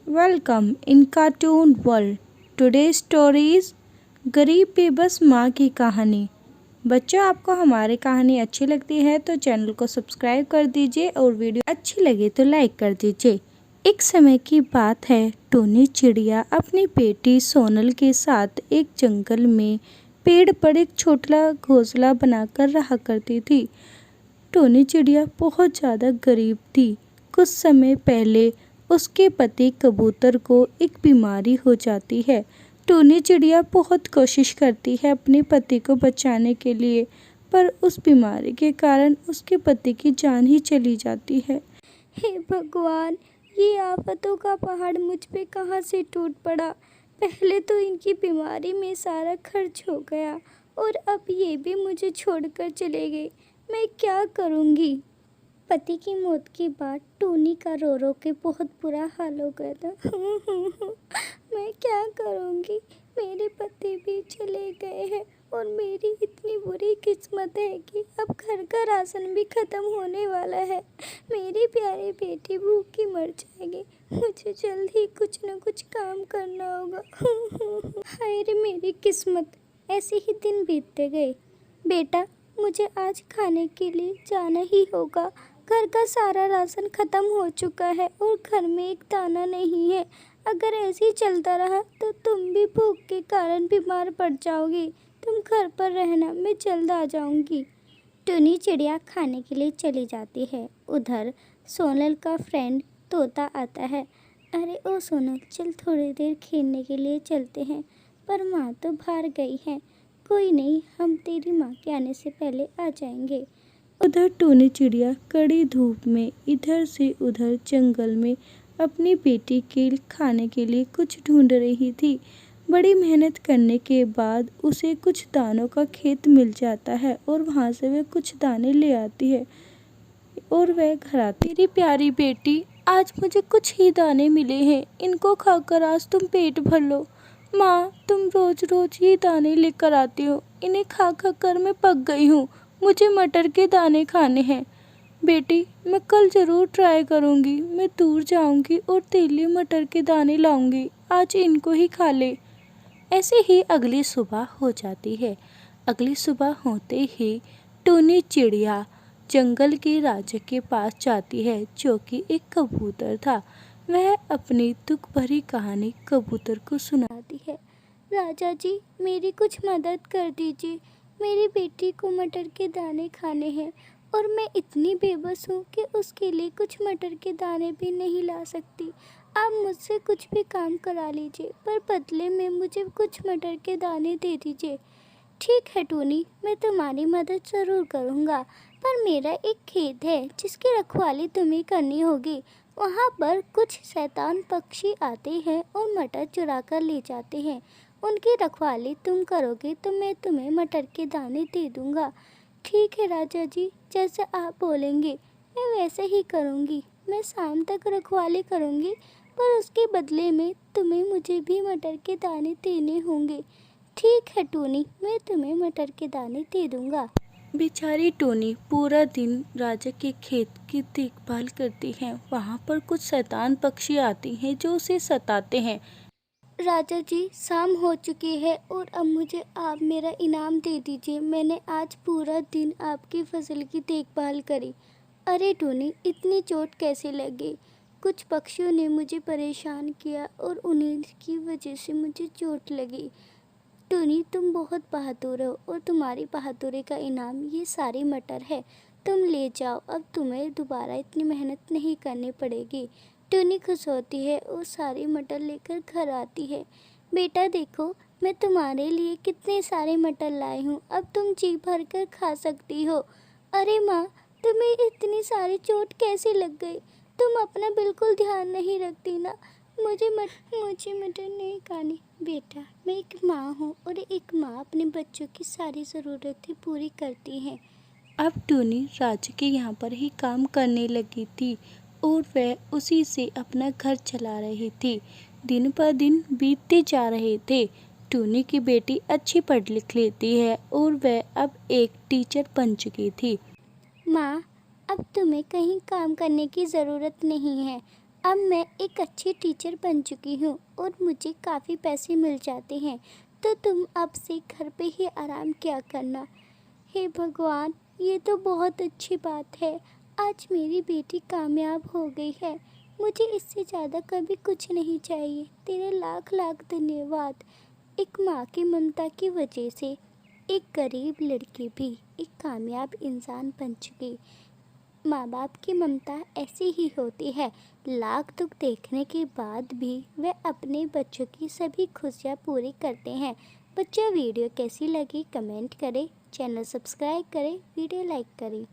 Welcome in cartoon world. Today stories गरीब बेबस माँ की कहानी। बच्चों, आपको हमारी कहानी अच्छी लगती है तो चैनल को सब्सक्राइब कर दीजिए और वीडियो अच्छी लगे तो लाइक कर दीजिए। एक समय की बात है, टोनी चिड़िया अपनी बेटी सोनल के साथ एक जंगल में पेड़ पर एक छोटा घोंसला बनाकर रहा करती थी। टोनी चिड़िया बहुत ज़्यादा गरीब थी। कुछ समय पहले उसके पति कबूतर को एक बीमारी हो जाती है। टोनी चिड़िया बहुत कोशिश करती है अपने पति को बचाने के लिए, पर उस बीमारी के कारण उसके पति की जान ही चली जाती है। हे भगवान, ये आफतों का पहाड़ मुझ पे कहाँ से टूट पड़ा। पहले तो इनकी बीमारी में सारा खर्च हो गया और अब ये भी मुझे छोड़कर चले गए। मैं क्या करूँगी। पति की मौत के बाद टोनी का रो रो के बहुत बुरा हाल हो गया था। मैं क्या करूँगी, मेरे पति भी चले गए हैं और मेरी इतनी बुरी किस्मत है कि अब घर का राशन भी ख़त्म होने वाला है। मेरी प्यारी बेटी भूखी मर जाएगी। मुझे जल्द ही कुछ न कुछ काम करना होगा। हाय रे मेरी किस्मत। ऐसे ही दिन बीतते गए। बेटा, मुझे आज खाने के लिए जाना ही होगा। घर का सारा राशन ख़त्म हो चुका है और घर में एक दाना नहीं है। अगर ऐसे ही चलता रहा तो तुम भी भूख के कारण बीमार पड़ जाओगी। तुम घर पर रहना, मैं जल्द आ जाऊंगी। टुनी चिड़िया खाने के लिए चली जाती है। उधर सोनल का फ्रेंड तोता आता है। अरे ओ सोनल, चल थोड़ी देर खेलने के लिए चलते हैं। पर माँ तो बाहर गई है। कोई नहीं, हम तेरी माँ के आने से पहले आ जाएंगे। उधर टोनी चिड़िया कड़ी धूप में इधर से उधर जंगल में अपनी बेटी के खाने के लिए कुछ ढूंढ रही थी। बड़ी मेहनत करने के बाद उसे कुछ दानों का खेत मिल जाता है और वहाँ से वह कुछ दाने ले आती है और वह घर आती। मेरी प्यारी बेटी, आज मुझे कुछ ही दाने मिले हैं, इनको खाकर आज तुम पेट भर लो। माँ, तुम रोज रोज ही दाने लेकर आती हो, इन्हें खा खा कर मैं पक गई हूँ। मुझे मटर के दाने खाने हैं। बेटी, मैं कल ज़रूर ट्राई करूँगी। मैं दूर जाऊँगी और तेली मटर के दाने लाऊँगी। आज इनको ही खा ले। ऐसे ही अगली सुबह हो जाती है। अगली सुबह होते ही टोनी चिड़िया जंगल के राजा के पास जाती है, जो कि एक कबूतर था। वह अपनी दुख भरी कहानी कबूतर को सुनाती है। राजा जी, मेरी कुछ मदद कर दीजिए। मेरी बेटी को मटर के दाने खाने हैं और मैं इतनी बेबस हूँ कि उसके लिए कुछ मटर के दाने भी नहीं ला सकती। आप मुझसे कुछ भी काम करा लीजिए, पर बदले में मुझे कुछ मटर के दाने दे दीजिए। ठीक है टोनी, मैं तुम्हारी मदद ज़रूर करूँगा, पर मेरा एक खेत है जिसकी रखवाली तुम्हें करनी होगी। वहाँ पर कुछ शैतान पक्षी आते हैं और मटर चुरा कर ले जाते हैं। उनकी रखवाली तुम करोगे तो मैं तुम्हें मटर के दाने दे दूँगा। ठीक है राजा जी, जैसे आप बोलेंगे मैं वैसे ही करूँगी। मैं शाम तक रखवाली करूँगी, पर उसके बदले में तुम्हें मुझे भी मटर के दाने देने होंगे। ठीक है टोनी, मैं तुम्हें मटर के दाने दे दूँगा। बेचारी टोनी पूरा दिन राजा के खेत की देखभाल करती है। वहाँ पर कुछ शैतान पक्षी आते हैं जो उसे सताते हैं। राजा जी, शाम हो चुकी है और अब मुझे आप मेरा इनाम दे दीजिए। मैंने आज पूरा दिन आपकी फसल की देखभाल करी। अरे टोनी, इतनी चोट कैसे लग गई? कुछ पक्षियों ने मुझे परेशान किया और उन्हीं की वजह से मुझे चोट लगी। टोनी, तुम बहुत बहादुर हो और तुम्हारी बहादुरी का इनाम ये सारी मटर है। तुम ले जाओ, अब तुम्हें दोबारा इतनी मेहनत नहीं करनी पड़ेगी। टोनी खुश होती है और सारी मटर लेकर घर आती है। बेटा देखो, मैं तुम्हारे लिए कितने सारे मटर लाई हूँ, अब तुम जी भर कर खा सकती हो। अरे माँ, तुम्हें इतनी सारी चोट कैसे लग गई? तुम अपना बिल्कुल ध्यान नहीं रखती ना। मुझे मटर नहीं खानी। बेटा, मैं एक माँ हूँ और एक माँ अपने बच्चों की सारी ज़रूरतें पूरी करती हैं। अब टोनी राजा के यहाँ पर ही काम करने लगी थी और वह उसी से अपना घर चला रही थी। दिन पर दिन बीतते जा रहे थे। टोनी की बेटी अच्छी पढ़ लिख लेती है और वह अब एक टीचर बन चुकी थी। माँ, अब तुम्हें कहीं काम करने की ज़रूरत नहीं है। अब मैं एक अच्छी टीचर बन चुकी हूँ और मुझे काफ़ी पैसे मिल जाते हैं, तो तुम अब से घर पे ही आराम किया करना। हे भगवान, ये तो बहुत अच्छी बात है। आज मेरी बेटी कामयाब हो गई है। मुझे इससे ज़्यादा कभी कुछ नहीं चाहिए। तेरे लाख लाख धन्यवाद। एक माँ की ममता की वजह से एक गरीब लड़की भी एक कामयाब इंसान बन चुकी। माँ बाप की ममता ऐसी ही होती है। लाख दुख देखने के बाद भी वे अपने बच्चों की सभी खुशियाँ पूरी करते हैं। बच्चों, वीडियो कैसी लगी कमेंट करें, चैनल सब्सक्राइब करें, वीडियो लाइक करें।